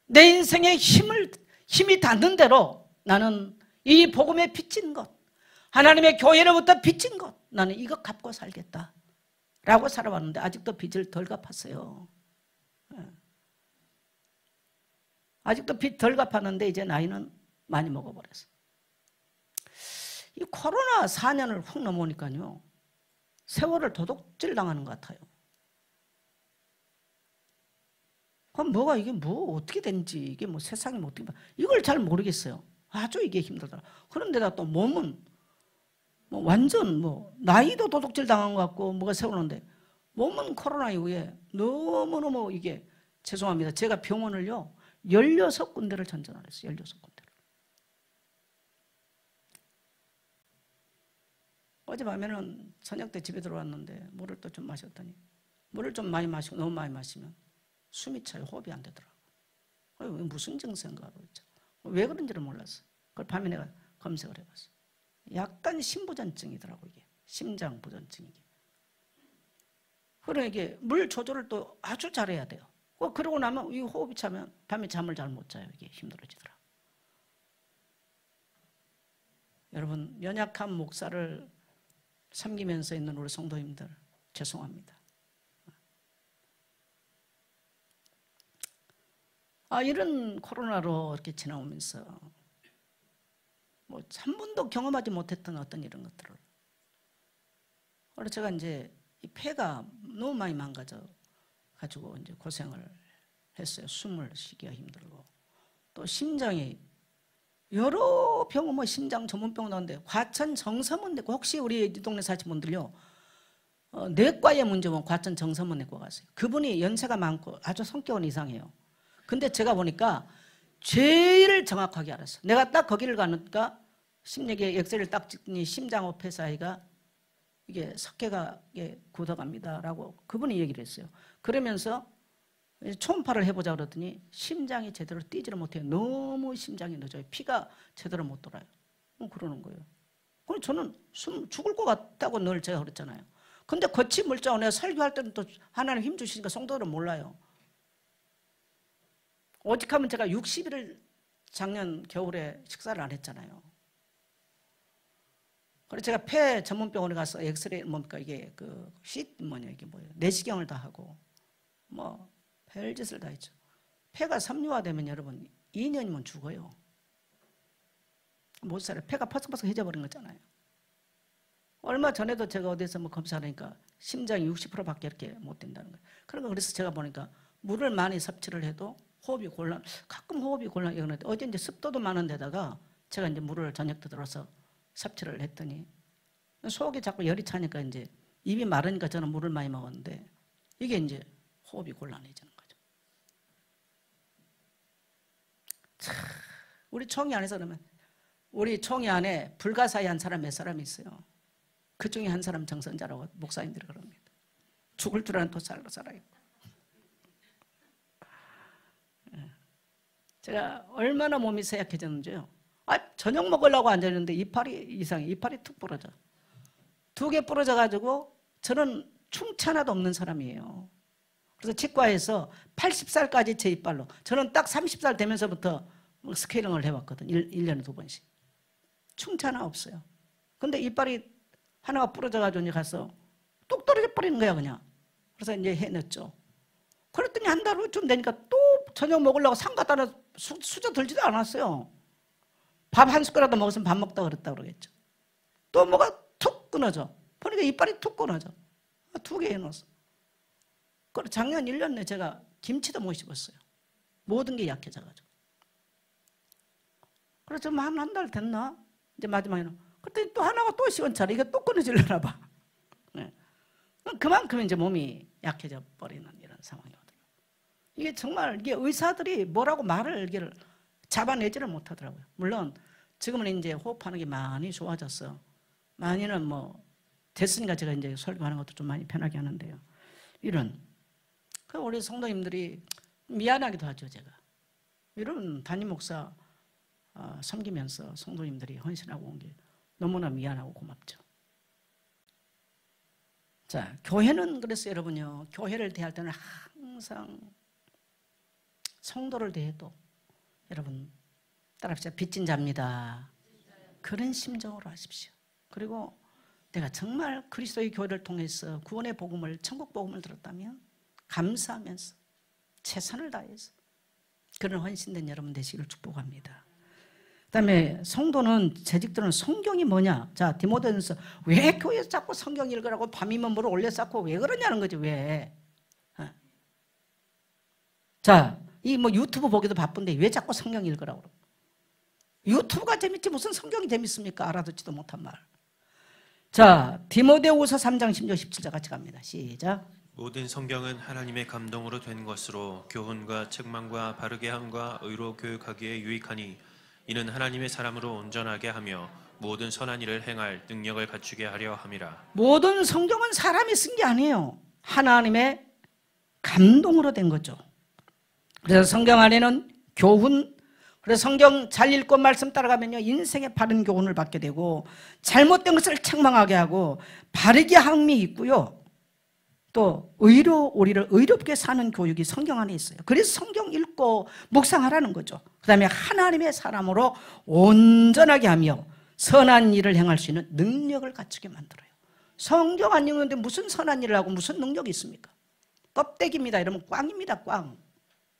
내 인생의 힘이 닿는 대로 나는 이 복음에 비친 것, 하나님의 교회로부터 비친 것, 나는 이것 갚고 살겠다 라고 살아왔는데 아직도 빚을 덜 갚았어요. 아직도 빚 덜 갚았는데 이제 나이는 많이 먹어버렸어. 이 코로나 4년을 훅 넘어오니까요, 세월을 도둑질 당하는 것 같아요. 그럼 뭐가 이게 뭐 어떻게 된지, 이게 뭐 세상이 뭐 어떻게, 이걸 잘 모르겠어요. 아주 이게 힘들더라. 그런데다 또 몸은 뭐 완전 뭐 나이도 도둑질 당한 것 같고 뭐가 세우는데 몸은 코로나 이후에 너무너무 이게, 죄송합니다. 제가 병원을요 16군데를 전전을 했어요. 16군데를. 어젯밤에는 저녁 때 집에 들어왔는데 물을 또 좀 마셨더니, 물을 좀 많이 마시고 너무 많이 마시면 숨이 차요. 호흡이 안 되더라고요. 무슨 증세인가 그랬죠. 왜 그런지를 몰랐어요. 그걸 밤에 내가 검색을 해봤어요. 약간 심부전증이더라고요. 이게 심장부전증. 이게. 그러니까 이게 물 조절을 또 아주 잘해야 돼요. 그러고 나면 이 호흡이 차면 밤에 잠을 잘 못 자요. 이게 힘들어지더라고요. 여러분, 연약한 목사를 섬기면서 있는 우리 성도님들 죄송합니다. 이런 코로나로 이렇게 지나오면서 뭐 한 번도 경험하지 못했던 어떤 이런 것들을, 그래서 제가 이제 이 폐가 너무 많이 망가져 가지고 이제 고생을 했어요. 숨을 쉬기가 힘들고, 또 심장이 여러 병원, 뭐 심장 전문병원 나오는데 과천 정서문 내과, 혹시 우리 이 동네 사신 분들요, 내과의 문제면 과천 정서문 내과 가세요. 그분이 연세가 많고 아주 성격은 이상해요. 근데 제가 보니까 제일 정확하게 알았어요. 내가 딱 거기를 가니까 심리계 엑스레이를 딱 찍더니 심장호흡 사이가 이게 석회가 굳어갑니다 라고 그분이 얘기를 했어요. 그러면서 초음파를 해보자 그러더니 심장이 제대로 뛰지를 못해요. 너무 심장이 늦어요. 피가 제대로 못 돌아요. 그러는 거예요. 그래서 저는 숨 죽을 것 같다고 늘 제가 그랬잖아요. 근데 거치 물자고 내가 설교할 때는 또 하나님 힘 주시니까 성도들은 몰라요. 오직하면 제가 60일을 작년 겨울에 식사를 안 했잖아요. 그래서 제가 폐 전문병원에 가서 엑스레이 뭡니까 이게 이게 뭐예요? 내시경을 다 하고 뭐 별짓을 다 했죠. 폐가 섬유화되면 여러분 2년이면 죽어요. 못 살아요. 폐가 퍼석퍼석 해져버린 거잖아요. 얼마 전에도 제가 어디서 뭐 검사하니까 심장이 60%밖에 이렇게 못 된다는 거예요. 그러니까 그래서 제가 보니까 물을 많이 섭취를 해도 호흡이 가끔 호흡이 곤란하는데, 어제 이제 습도도 많은 데다가 제가 이제 물을 저녁 때 들어서 섭취를 했더니 속이 자꾸 열이 차니까 이제 입이 마르니까 저는 물을 많이 먹었는데 이게 이제 호흡이 곤란해지는 거죠. 참, 우리 총회 안에서 그러면 우리 총회 안에 불가사의한 사람 몇 사람이 있어요. 그 중에 한 사람 정선자라고 목사님들이 그럽니다. 죽을 줄 아는 또 살아있고. 제가 얼마나 몸이 쇠약해졌는지요. 저녁 먹으려고 앉았는데 이빨이 이상해. 이빨이 툭 부러져. 2개 부러져가지고 저는 충치 하나도 없는 사람이에요. 그래서 치과에서 80살까지 제 이빨로, 저는 딱 30살 되면서부터 스케일링을 해봤거든. 1년에 2번씩. 충치 하나 없어요. 근데 이빨이 하나가 부러져가지고 이제 가서 뚝 떨어져 버리는 거야 그냥. 그래서 이제 해냈죠. 그랬더니 한 달 후쯤 되니까 또 저녁 먹으려고 상 갖다 놔 수저 들지도 않았어요. 밥 한 숟가락도 먹었으면 밥 먹다 그랬다 그러겠죠. 또 뭐가 툭 끊어져. 보니까 이빨이 툭 끊어져. 2개 해놓았어. 그리고 작년 1년 내에 제가 김치도 못 씹었어요. 모든 게 약해져가지고. 그래서 한 달 됐나? 이제 마지막에는. 그랬더니 또 하나가 또 시원찮아. 이게 또 끊어지려나 봐. 네. 그만큼 이제 몸이 약해져 버리는 이런 상황이 오더라고요. 이게 정말 이게 의사들이 뭐라고 말을 잡아내지를 못하더라고요. 물론 지금은 이제 호흡하는 게 많이 좋아졌어. 많이는 뭐 됐으니까 제가 이제 설교하는 것도 좀 많이 편하게 하는데요. 우리 성도님들이 미안하기도 하죠. 제가 이런 담임 목사 섬기면서 성도님들이 헌신하고 온 게 너무나 미안하고 고맙죠. 자, 교회는 그래서 여러분요, 교회를 대할 때는 항상 성도를 대해도 여러분 따라합시다. 빚진 자입니다. 그런 심정으로 하십시오. 그리고 내가 정말 그리스도의 교회를 통해서 구원의 복음을, 천국 복음을 들었다면 감사하면서 최선을 다해서 그런 헌신된 여러분 되시기를 축복합니다. 그 다음에 성도는, 재직들은 성경이 뭐냐? 자, 디모데전서 왜 교회에서 자꾸 성경 읽으라고 밤이면 뭐를 올려 쌓고 왜 그러냐는 거지, 왜? 자, 이 뭐 유튜브 보기도 바쁜데 왜 자꾸 성경 읽으라고 그러고? 유튜브가 재밌지 무슨 성경이 재밌습니까? 알아듣지도 못한 말. 자, 디모데후서 3장 16, 17절 같이 갑니다. 시작. 모든 성경은 하나님의 감동으로 된 것으로 교훈과 책망과 바르게 함과 의로 교육하기에 유익하니 이는 하나님의 사람으로 온전하게 하며 모든 선한 일을 행할 능력을 갖추게 하려 함이라. 모든 성경은 사람이 쓴 게 아니에요. 하나님의 감동으로 된 거죠. 그래서 성경 안에는 교훈, 그래서 성경 잘 읽고 말씀 따라가면요 인생의 바른 교훈을 받게 되고 잘못된 것을 책망하게 하고 바르게 함이 있고요. 또 우리를 의롭게 사는 교육이 성경 안에 있어요. 그래서 성경 읽고 묵상하라는 거죠. 그 다음에 하나님의 사람으로 온전하게 하며 선한 일을 행할 수 있는 능력을 갖추게 만들어요. 성경 안 읽는데 무슨 선한 일을 하고 무슨 능력이 있습니까? 껍데기입니다. 이러면 꽝입니다.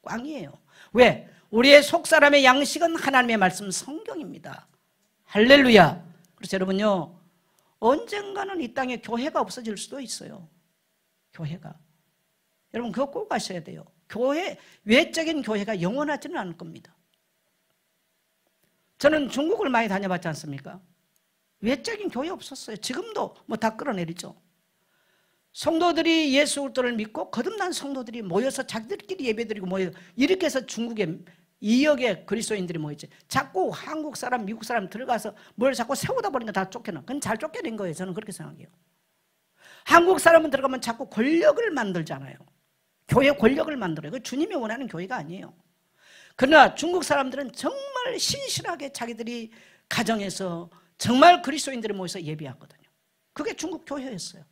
꽝이에요. 왜? 우리의 속사람의 양식은 하나님의 말씀 성경입니다. 할렐루야. 그래서 여러분요, 언젠가는 이 땅에 교회가 없어질 수도 있어요. 교회가. 여러분 그거 꼭 아셔야 돼요. 교회, 외적인 교회가 영원하지는 않을 겁니다. 저는 중국을 많이 다녀봤지 않습니까? 외적인 교회 없었어요. 지금도 뭐 다 끌어내리죠. 성도들이 예수 그리스도를 믿고 거듭난 성도들이 모여서 자기들끼리 예배드리고 모여 이렇게 해서 중국에 2억의 그리스도인들이 모였지. 자꾸 한국 사람, 미국 사람 들어가서 뭘 자꾸 세우다 보니까 다 쫓겨나. 그건 잘 쫓겨낸 거예요. 저는 그렇게 생각해요. 한국 사람은 들어가면 자꾸 권력을 만들잖아요. 교회 권력을 만들어요. 그 주님이 원하는 교회가 아니에요. 그러나 중국 사람들은 정말 신실하게 자기들이 가정에서 정말 그리스도인들이 모여서 예배하거든요. 그게 중국 교회였어요.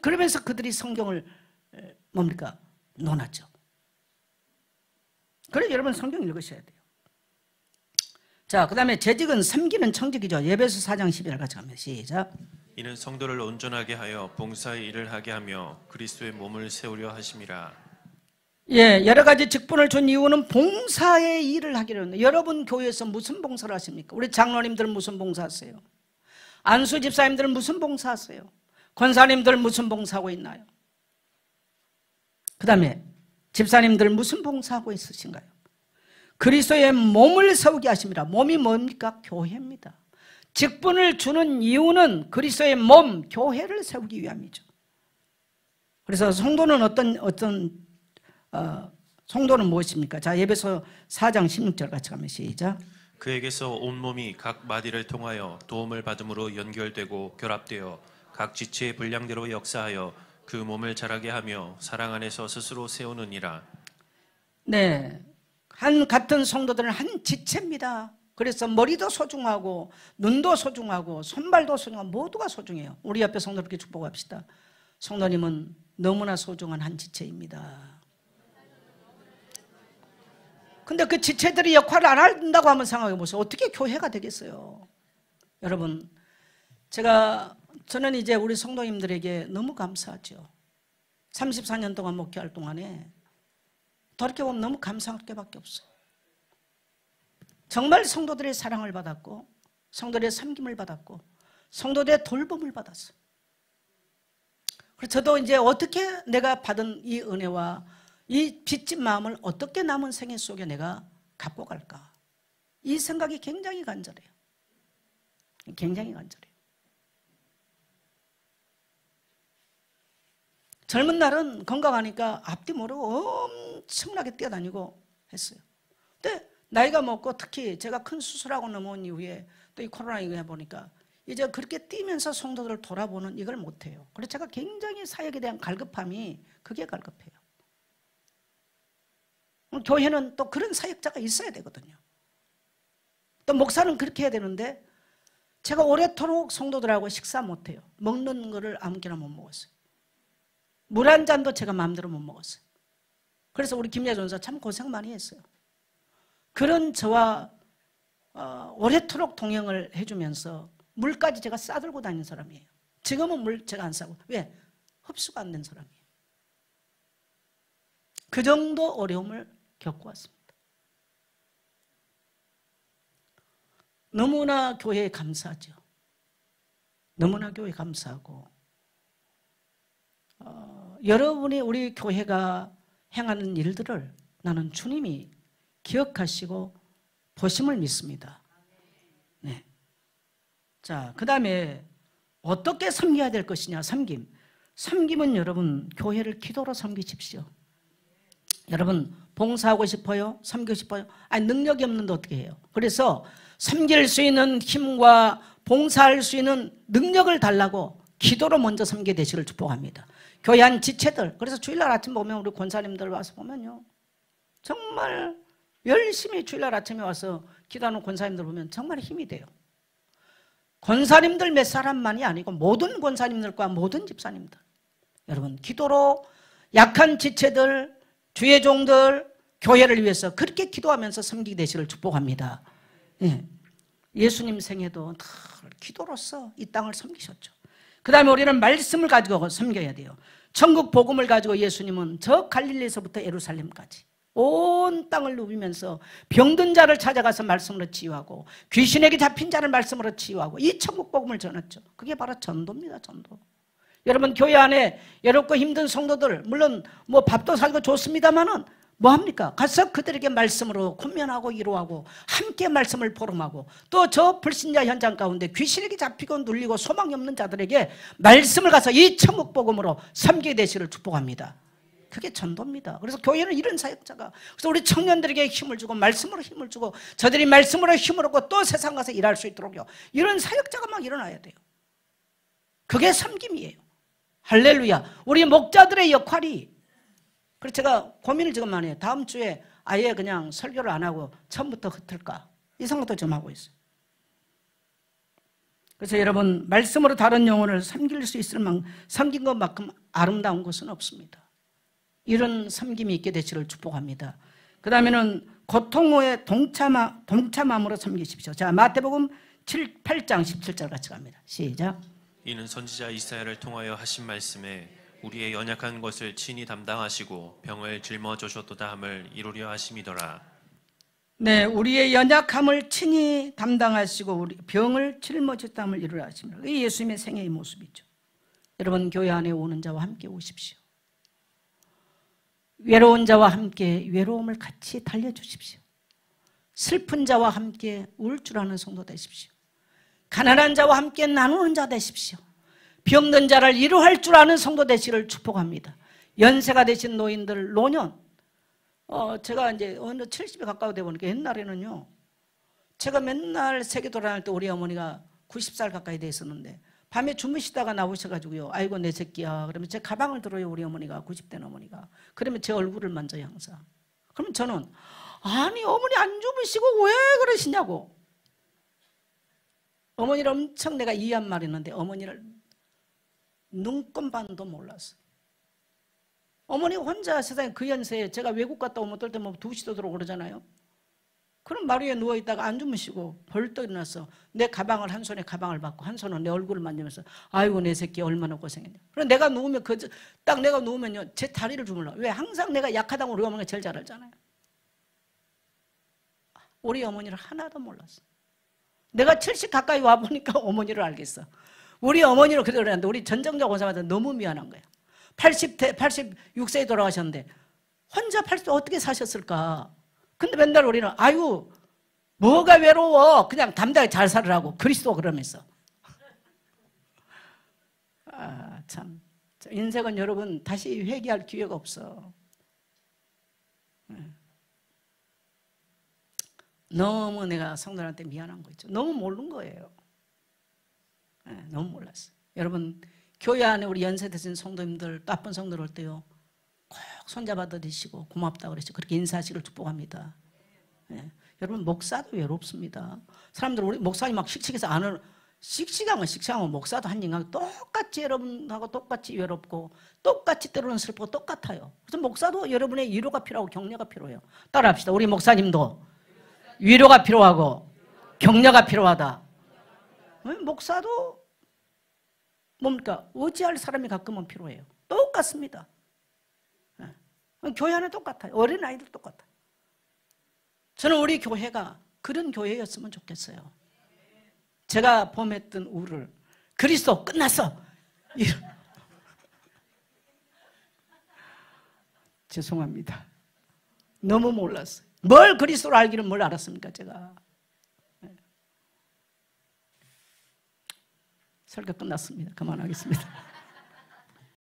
그러면서 그들이 성경을 뭡니까? 논하죠. 그래서 여러분 성경 읽으셔야 돼요. 자, 그 다음에 재직은 섬기는 청직이죠. 예배서 4장 11절 같이 가면 시작. 이는 성도를 온전하게 하여 봉사의 일을 하게 하며 그리스도의 몸을 세우려 하심이라. 예, 여러 가지 직분을 준 이유는 봉사의 일을 하기로 합니다. 여러분 교회에서 무슨 봉사를 하십니까? 우리 장로님들은 무슨 봉사하세요? 안수 집사님들은 무슨 봉사하세요? 권사님들 무슨 봉사하고 있나요? 그 다음에 집사님들 무슨 봉사하고 있으신가요? 그리스도의 몸을 세우게 하십니다. 몸이 뭡니까? 교회입니다. 직분을 주는 이유는 그리스도의 몸, 교회를 세우기 위함이죠. 그래서 성도는 성도는 무엇입니까? 자, 예배서 4장 16절 같이 가면 시작. 그에게서 온몸이 각 마디를 통하여 도움을 받음으로 연결되고 결합되어 각 지체의 분량대로 역사하여 그 몸을 자라게 하며 사랑 안에서 스스로 세우느니라. 네, 같은 성도들은 한 지체입니다. 그래서 머리도 소중하고 눈도 소중하고 손발도 소중하고 모두가 소중해요. 우리 옆에 성도들께 축복합시다. 성도님은 너무나 소중한 한 지체입니다. 근데 그 지체들이 역할을 안 한다고 한번 생각해 보세요. 어떻게 교회가 되겠어요? 여러분, 저는 이제 우리 성도님들에게 너무 감사하죠. 34년 동안 목회할 동안에 돌이켜보면 너무 감사할 게밖에 없어요. 정말 성도들의 사랑을 받았고 성도들의 섬김을 받았고 성도들의 돌봄을 받았어요. 그래서 저도 이제 어떻게 내가 받은 이 은혜와 이 빚진 마음을 어떻게 남은 생애 속에 내가 갖고 갈까? 이 생각이 굉장히 간절해요. 굉장히 간절해요. 젊은 날은 건강하니까 앞뒤 모르고 엄청나게 뛰어다니고 했어요. 근데 나이가 먹고 특히 제가 큰 수술하고 넘어온 이후에 또 이 코로나 이거 해보니까 이제 그렇게 뛰면서 성도들을 돌아보는 이걸 못해요. 그래서 제가 굉장히 사역에 대한 갈급함이 그게 갈급해요. 교회는 또 그런 사역자가 있어야 되거든요. 또 목사는 그렇게 해야 되는데 제가 오래도록 성도들하고 식사 못해요. 먹는 거를 아무렇게나 못 먹었어요. 물 한 잔도 제가 마음대로 못 먹었어요. 그래서 우리 김야 전사 참 고생 많이 했어요. 그런 저와 오래도록 동행을 해주면서 물까지 제가 싸들고 다니는 사람이에요. 지금은 물 제가 안 싸고. 왜? 흡수가 안 된 사람이에요. 그 정도 어려움을 겪어왔습니다. 너무나 교회에 감사하죠. 너무나 교회에 감사하고 여러분이 우리 교회가 행하는 일들을 나는 주님이 기억하시고 보심을 믿습니다. 네. 자, 그 다음에 어떻게 섬겨야 될 것이냐? 섬김. 섬김은 여러분 교회를 기도로 섬기십시오. 여러분 봉사하고 싶어요? 섬기고 싶어요? 아니 능력이 없는데 어떻게 해요? 그래서 섬길 수 있는 힘과 봉사할 수 있는 능력을 달라고 기도로 먼저 섬기게 되시기를 축복합니다. 교회 한 지체들, 그래서 주일날 아침 보면 우리 권사님들 와서 보면요 정말 열심히 주일날 아침에 와서 기도하는 권사님들 보면 정말 힘이 돼요. 권사님들 몇 사람만이 아니고 모든 권사님들과 모든 집사님들, 여러분 기도로 약한 지체들, 주의 종들, 교회를 위해서 그렇게 기도하면서 섬기게 되시기를 축복합니다. 예. 예수님 생애도 다 기도로서 이 땅을 섬기셨죠. 그 다음에 우리는 말씀을 가지고 섬겨야 돼요. 천국 복음을 가지고 예수님은 저 갈릴리에서부터 예루살렘까지 온 땅을 누비면서 병든 자를 찾아가서 말씀으로 치유하고 귀신에게 잡힌 자를 말씀으로 치유하고 이 천국 복음을 전했죠. 그게 바로 전도입니다. 전도. 여러분 교회 안에 외롭고 힘든 성도들 물론 뭐 밥도 살고 좋습니다만은 뭐합니까? 가서 그들에게 말씀으로 권면하고 위로하고 함께 말씀을 포럼하고 또 저 불신자 현장 가운데 귀신에게 잡히고 눌리고 소망이 없는 자들에게 말씀을 가서 이 천국 복음으로 섬기게 되시기를 축복합니다. 그게 전도입니다. 그래서 교회는 이런 사역자가, 그래서 우리 청년들에게 힘을 주고 말씀으로 힘을 주고 저들이 말씀으로 힘을 얻고 또 세상 가서 일할 수 있도록요 이런 사역자가 막 일어나야 돼요. 그게 섬김이에요. 할렐루야. 우리 목자들의 역할이, 그래서 제가 고민을 지금 많이 해요. 다음 주에 아예 그냥 설교를 안 하고 처음부터 흩을까 이 생각도 좀 하고 있어요. 그래서 여러분 말씀으로 다른 영혼을 섬길 수 있을 만큼 섬긴 것만큼 아름다운 것은 없습니다. 이런 섬김이 있게 되시기를 축복합니다. 그 다음에는 고통 후에 동참함으로 섬기십시오. 자, 마태복음 8장 17절 같이 갑니다. 시작. 이는 선지자 이사야를 통하여 하신 말씀에 우리의 연약한 것을 친히 담당하시고 병을 짊어지셨도다 함을 이루려 하심이더라. 네, 우리의 연약함을 친히 담당하시고 우리 병을 짊어졌다 함을 이루려 하십니다. 이게 예수님의 생애의 모습이죠. 여러분 교회 안에 오는 자와 함께 오십시오. 외로운 자와 함께 외로움을 같이 달래주십시오. 슬픈 자와 함께 울 줄 아는 성도 되십시오. 가난한 자와 함께 나누는 자 되십시오. 병든 자를 위로할 줄 아는 성도 되시기를 축복합니다. 연세가 되신 노인들, 노년, 제가 이제 어느 70에 가까워 되고 보니까 옛날에는요, 제가 맨날 세계 돌아다닐 때 우리 어머니가 90살 가까이 돼 있었는데 밤에 주무시다가 나오셔가지고요, 아이고 내 새끼야, 그러면 제 가방을 들어요. 우리 어머니가 90대 어머니가. 그러면 제 얼굴을 만져요 항상. 그러면 저는 아니 어머니 안 주무시고 왜 그러시냐고. 어머니를 엄청 내가 이해한 말이 있는데 어머니를 눈금반도 몰랐어. 어머니 혼자 세상에 그 연세에 제가 외국 갔다 오면 어떨 때 뭐 2시도 들어오고 그러잖아요. 그럼 마루 위에 누워있다가 안 주무시고 벌떡 일어나서 내 가방을 한 손에 가방을 받고 한 손은 내 얼굴을 만지면서 아이고 내 새끼 얼마나 고생했냐. 그럼 내가 누우면 딱 내가 누우면요 제 다리를 주물러. 왜? 항상 내가 약하다고 우리 어머니가 제일 잘 알잖아요. 우리 어머니를 하나도 몰랐어. 내가 70 가까이 와보니까 어머니를 알겠어. 우리 어머니를 그대로 그랬는데 우리 전정자 고사한테 너무 미안한 거야. 86세에 돌아가셨는데 혼자 80세 어떻게 사셨을까? 근데 맨날 우리는 아유 뭐가 외로워 그냥 담대하게 잘 살으라고 그리스도 그러면서. 아, 참 인생은 여러분 다시 회개할 기회가 없어. 너무 내가 성도들한테 미안한 거 있죠. 너무 모르는 거예요. 너무 몰랐어. 여러분 교회 안에 우리 연세 드신 성도님들 나쁜 성도들 올 때요 꼭 손잡아 드리시고 고맙다고 그러시고 그렇게 인사하시길 축복합니다. 예. 여러분 목사도 외롭습니다. 사람들 우리 목사님 막 씩씩해서 안 하는 씩씩하면 목사도 한인하고 똑같이 여러분하고 똑같이 외롭고 똑같이 때로는 슬프고 똑같아요. 그래서 목사도 여러분의 위로가 필요하고 격려가 필요해요. 따라합시다. 우리 목사님도 위로가 필요하고 격려가 필요하다. 목사도 뭡니까? 의지할 사람이 가끔은 필요해요. 똑같습니다. 교회 안에 똑같아요. 어린아이들 똑같아요. 저는 우리 교회가 그런 교회였으면 좋겠어요. 제가 범했던 우를 그리스도 끝났어. 죄송합니다. 너무 몰랐어요. 뭘 그리스도를 알기는 뭘 알았습니까 제가. 설교 끝났습니다. 그만하겠습니다.